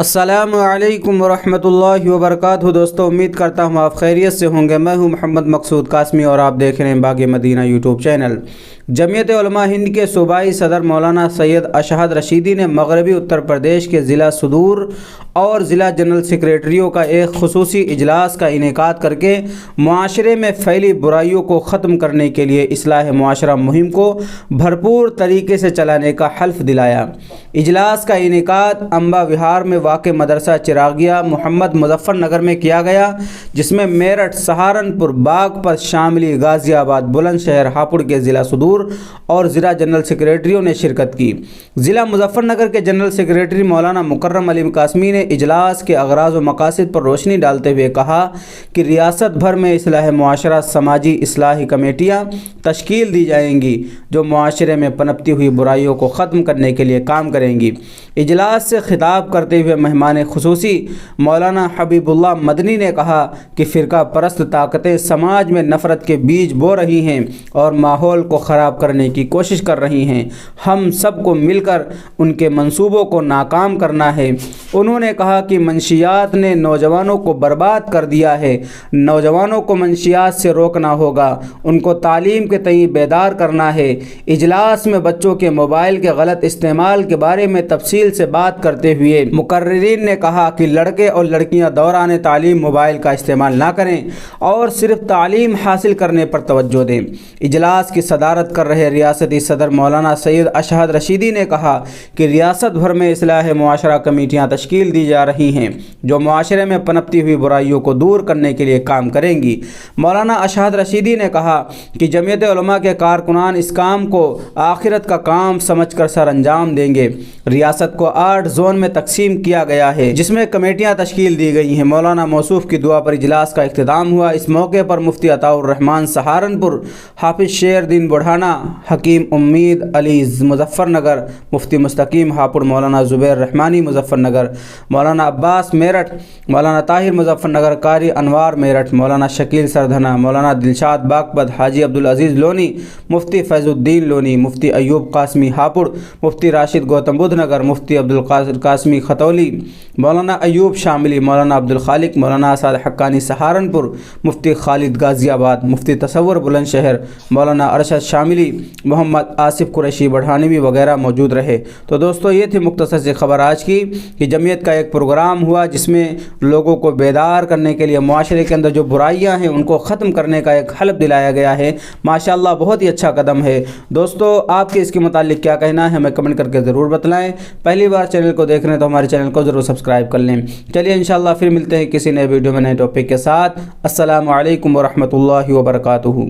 السلام علیکم ورحمۃ اللہ وبرکاتہ۔ دوستو، امید کرتا ہوں آپ خیریت سے ہوں گے۔ میں ہوں محمد مقصود قاسمی اور آپ دیکھ رہے ہیں باغ مدینہ یوٹیوب چینل۔ جمعیت علماء ہند کے صوبائی صدر مولانا سید اشہد رشیدی نے مغربی اتر پردیش کے ضلع صدور اور ضلع جنرل سیکریٹریوں کا ایک خصوصی اجلاس کا انعقاد کر کے معاشرے میں پھیلی برائیوں کو ختم کرنے کے لیے اصلاح معاشرہ مہم کو بھرپور طریقے سے چلانے کا حلف دلایا۔ اجلاس کا انعقاد امبا وہار میں واقع مدرسہ چراغیہ محمد مظفر نگر میں کیا گیا، جس میں میرٹھ، سہارنپور، باغپت، شاملی، غازی آباد، بلند شہر، ہاپوڑ کے ضلع صدور اور ضلع جنرل سیکریٹریوں نے شرکت کی۔ ضلع مظفر نگر کے جنرل سیکریٹری مولانا مکرم علی قاسمی نے اجلاس کے اغراض و مقاصد پر روشنی ڈالتے ہوئے کہا کہ ریاست بھر میں اصلاح معاشرہ سماجی اصلاحی کمیٹیاں تشکیل دی جائیں گی جو معاشرے میں پنپتی ہوئی برائیوں کو ختم کرنے کے لیے کام کریں گی۔ اجلاس سے خطاب کرتے ہوئے مہمان خصوصی مولانا حبیب اللہ مدنی نے کہا کہ فرقہ پرست طاقتیں سماج میں نفرت کے بیج بو رہی ہیں اور ماحول کو خراب کرنے کی کوشش کر رہی ہیں۔ ہم سب کو مل کر ان کے منصوبوں کو ناکام کرنا ہے۔ انہوں نے کہا کہ منشیات نے نوجوانوں کو برباد کر دیا ہے۔ نوجوانوں کو منشیات سے روکنا ہوگا، ان کو تعلیم کے تئیں بیدار کرنا ہے۔ اجلاس میں بچوں کے موبائل کے غلط استعمال کے بارے میں تفصیل سے بات کرتے ہوئے مقررین نے کہا کہ لڑکے اور لڑکیاں دوران تعلیم موبائل کا استعمال نہ کریں اور صرف تعلیم حاصل کرنے پر توجہ دیں۔ اجلاس کی صدارت کر رہے ریاستی صدر مولانا سید اشہد رشیدی نے کہا کہ ریاست بھر میں اصلاح معاشرہ کمیٹیاں تشکیل دی جا رہی ہیں جو معاشرے میں پنپتی ہوئی برائیوں کو دور کرنے کے لیے کام کریں گی۔ مولانا اشہد رشیدی نے کہا کہ جمعیت علماء کے کارکنان اس کام کو آخرت کا کام سمجھ کر سر انجام دیں گے۔ ریاست کو 8 زون میں تقسیم کیا گیا ہے جس میں کمیٹیاں تشکیل دی گئی ہیں۔ مولانا موصوف کی دعا پر اجلاس کا اختتام ہوا۔ اس موقع پر مفتی عطاء الرحمن سہارنپور، حافظ شیر دین بڑھانا، حکیم امید علی مظفر نگر، مفتی مستقیم ہاپوڑ، مولانا زبیر رحمانی مظفر نگر، مولانا عباس میرٹھ، مولانا طاہر مظفر نگر، قاری انوار میرٹھ، مولانا شکیل سردھنا، مولانا دلشاد باغپت، حاجی عبدالعزیز لونی، مفتی فیض الدین لونی، مفتی ایوب قاسمی ہاپوڑ، مفتی راشد گوتم بدھ نگر، مفتی عبدالقادر قاسمی خطولی، مولانا ایوب شاملی، مولانا عبدالخالق، مولانا اسد حقانی سہارنپور، مفتی خالد غازی آباد، مفتی تصور بلند شہر، مولانا ارشد شاملی، محمد آصف قریشی بڑھانوی وغیرہ موجود رہے۔ تو دوستو، یہ تھی مختصر سی خبر آج کی کہ جمعیت کا ایک پروگرام ہوا جس میں لوگوں کو بیدار کرنے کے لیے معاشرے کے اندر جو برائیاں ہیں ان کو ختم کرنے کا ایک حلف دلایا گیا ہے۔ ماشاءاللہ بہت ہی اچھا قدم ہے۔ دوستو، آپ کے اس کے متعلق کیا کہنا ہے ہمیں کمنٹ کر کے ضرور بتلائیں۔ پہلی بار چینل کو دیکھ رہے ہیں تو ہمارے چینل کو ضرور سبسکرائب کر لیں۔ چلیے انشاءاللہ پھر ملتے ہیں کسی نئے ویڈیو میں نئے ٹاپک کے ساتھ۔ السلام علیکم ورحمۃ اللہ وبرکاتہ۔